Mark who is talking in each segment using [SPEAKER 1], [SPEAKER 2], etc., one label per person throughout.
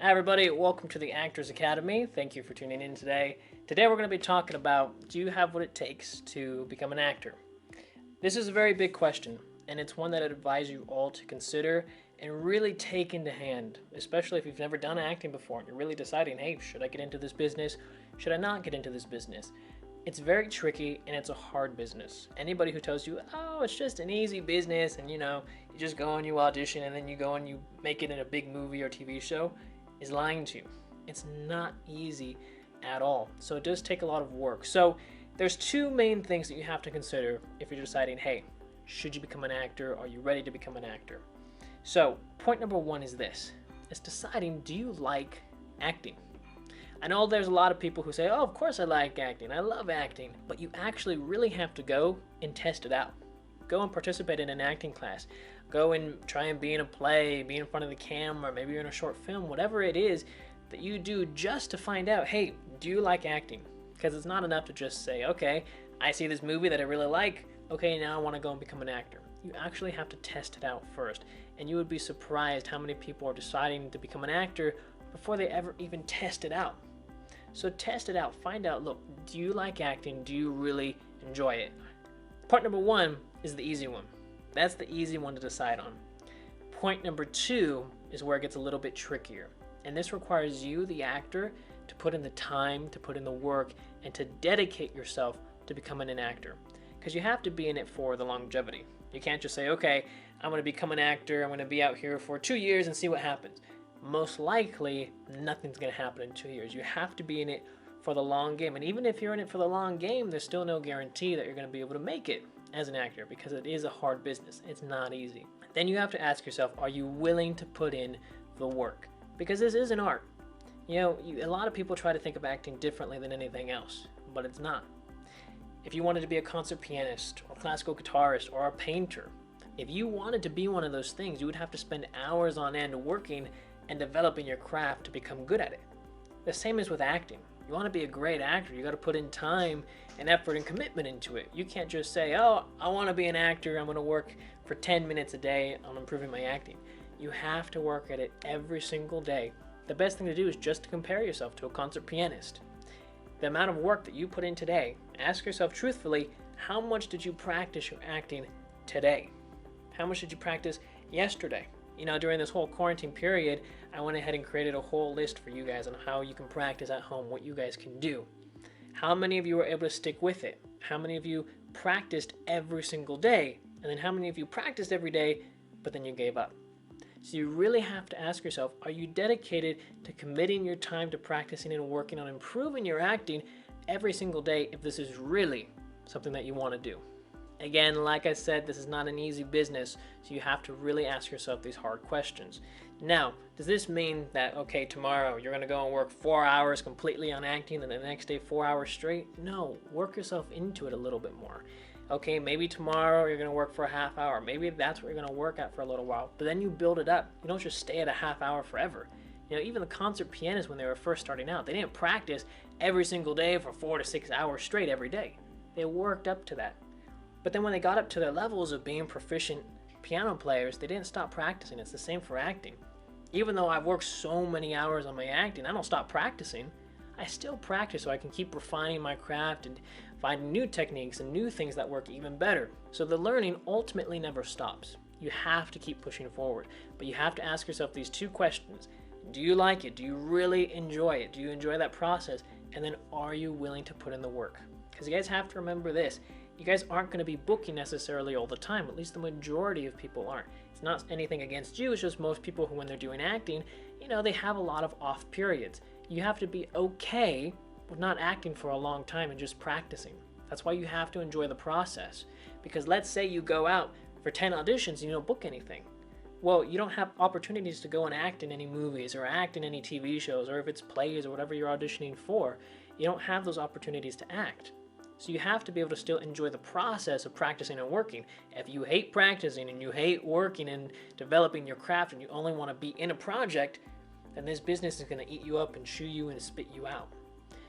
[SPEAKER 1] Hi everybody, welcome to the Actors Academy. Thank you for tuning in today. Today we're going to be talking about, do you have what it takes to become an actor? This is a very big question, and it's one that I'd advise you all to consider and really take into hand, especially if you've never done acting before and you're really deciding, hey, should I get into this business? Should I not get into this business? It's very tricky and it's a hard business. Anybody who tells you, oh, it's just an easy business and you just go and you audition and then you go and you make it in a big movie or TV show is lying to you. It's not easy at all. So it does take a lot of work. So there's two main things that you have to consider if you're deciding, hey, should you become an actor? Are you ready to become an actor? So point number one is this. It's deciding, do you like acting? I know there's a lot of people who say, oh, of course I like acting. I love acting. But you actually really have to go and test it out. Go and participate in an acting class. Go and try and be in a play, be in front of the camera, maybe you're in a short film, whatever it is that you do just to find out, hey, do you like acting? Because it's not enough to just say, okay, I see this movie that I really like, okay, now I want to go and become an actor. You actually have to test it out first. And you would be surprised how many people are deciding to become an actor before they ever even test it out. So test it out, find out, look, do you like acting? Do you really enjoy it? Part number one is the easy one. That's the easy one to decide on. Point number two is where it gets a little bit trickier. And this requires you, the actor, to put in the time, to put in the work, and to dedicate yourself to becoming an actor. Because you have to be in it for the longevity. You can't just say, okay, I'm going to become an actor, I'm going to be out here for 2 years and see what happens. Most likely, nothing's going to happen in 2 years. You have to be in it for the long game. And even if you're in it for the long game, there's still no guarantee that you're going to be able to make it as an actor, because it is a hard business. It's not easy. Then you have to ask yourself, are you willing to put in the work? Because this is an art. A lot of people try to think of acting differently than anything else, but it's not. If you wanted to be a concert pianist or classical guitarist or a painter, if you wanted to be one of those things, you would have to spend hours on end working and developing your craft to become good at it. The same is with acting. You want to be a great actor, you got to put in time and effort and commitment into it. You can't just say, oh, I want to be an actor, I'm going to work for 10 minutes a day on improving my acting. You have to work at it every single day. The best thing to do is just to compare yourself to a concert pianist. The amount of work that you put in today, ask yourself truthfully, how much did you practice your acting today? How much did you practice yesterday? During this whole quarantine period, I went ahead and created a whole list for you guys on how you can practice at home, what you guys can do. How many of you were able to stick with it? How many of you practiced every single day? And then how many of you practiced every day, but then you gave up? So you really have to ask yourself, are you dedicated to committing your time to practicing and working on improving your acting every single day if this is really something that you want to do? Again, like I said, this is not an easy business, so you have to really ask yourself these hard questions. Now, does this mean that, okay, tomorrow you're going to go and work 4 hours completely on acting and the next day 4 hours straight? No, work yourself into it a little bit more. Okay, maybe tomorrow you're going to work for a half hour. Maybe that's what you're going to work at for a little while, but then you build it up. You don't just stay at a half hour forever. Even the concert pianists, when they were first starting out, they didn't practice every single day for 4 to 6 hours straight every day. They worked up to that. But then when they got up to their levels of being proficient piano players, they didn't stop practicing. It's the same for acting. Even though I've worked so many hours on my acting, I don't stop practicing. I still practice so I can keep refining my craft and finding new techniques and new things that work even better. So the learning ultimately never stops. You have to keep pushing forward. But you have to ask yourself these two questions. Do you like it? Do you really enjoy it? Do you enjoy that process? And then are you willing to put in the work? Because you guys have to remember this. You guys aren't going to be booking necessarily all the time. At least the majority of people aren't. It's not anything against you. It's just most people who, when they're doing acting, they have a lot of off periods. You have to be okay with not acting for a long time and just practicing. That's why you have to enjoy the process. Because let's say you go out for 10 auditions and you don't book anything. Well, you don't have opportunities to go and act in any movies or act in any TV shows, or if it's plays or whatever you're auditioning for, you don't have those opportunities to act. So you have to be able to still enjoy the process of practicing and working. If you hate practicing and you hate working and developing your craft and you only want to be in a project, then this business is going to eat you up and chew you and spit you out.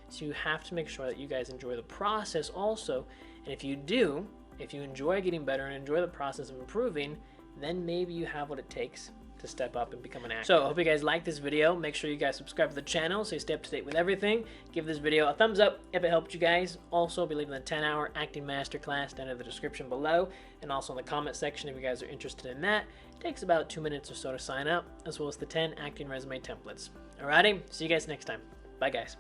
[SPEAKER 1] So you have to make sure that you guys enjoy the process also. And if you do, if you enjoy getting better and enjoy the process of improving, then maybe you have what it takes to step up and become an actor. So I hope you guys like this video. Make sure you guys subscribe to the channel so you stay up to date with everything. Give this video a thumbs up if it helped you guys. Also, I'll be leaving the 10-hour acting masterclass down in the description below, and also in the comment section if you guys are interested in that. It takes about 2 minutes or so to sign up, as well as the 10 acting resume templates. Alrighty, see you guys next time. Bye guys.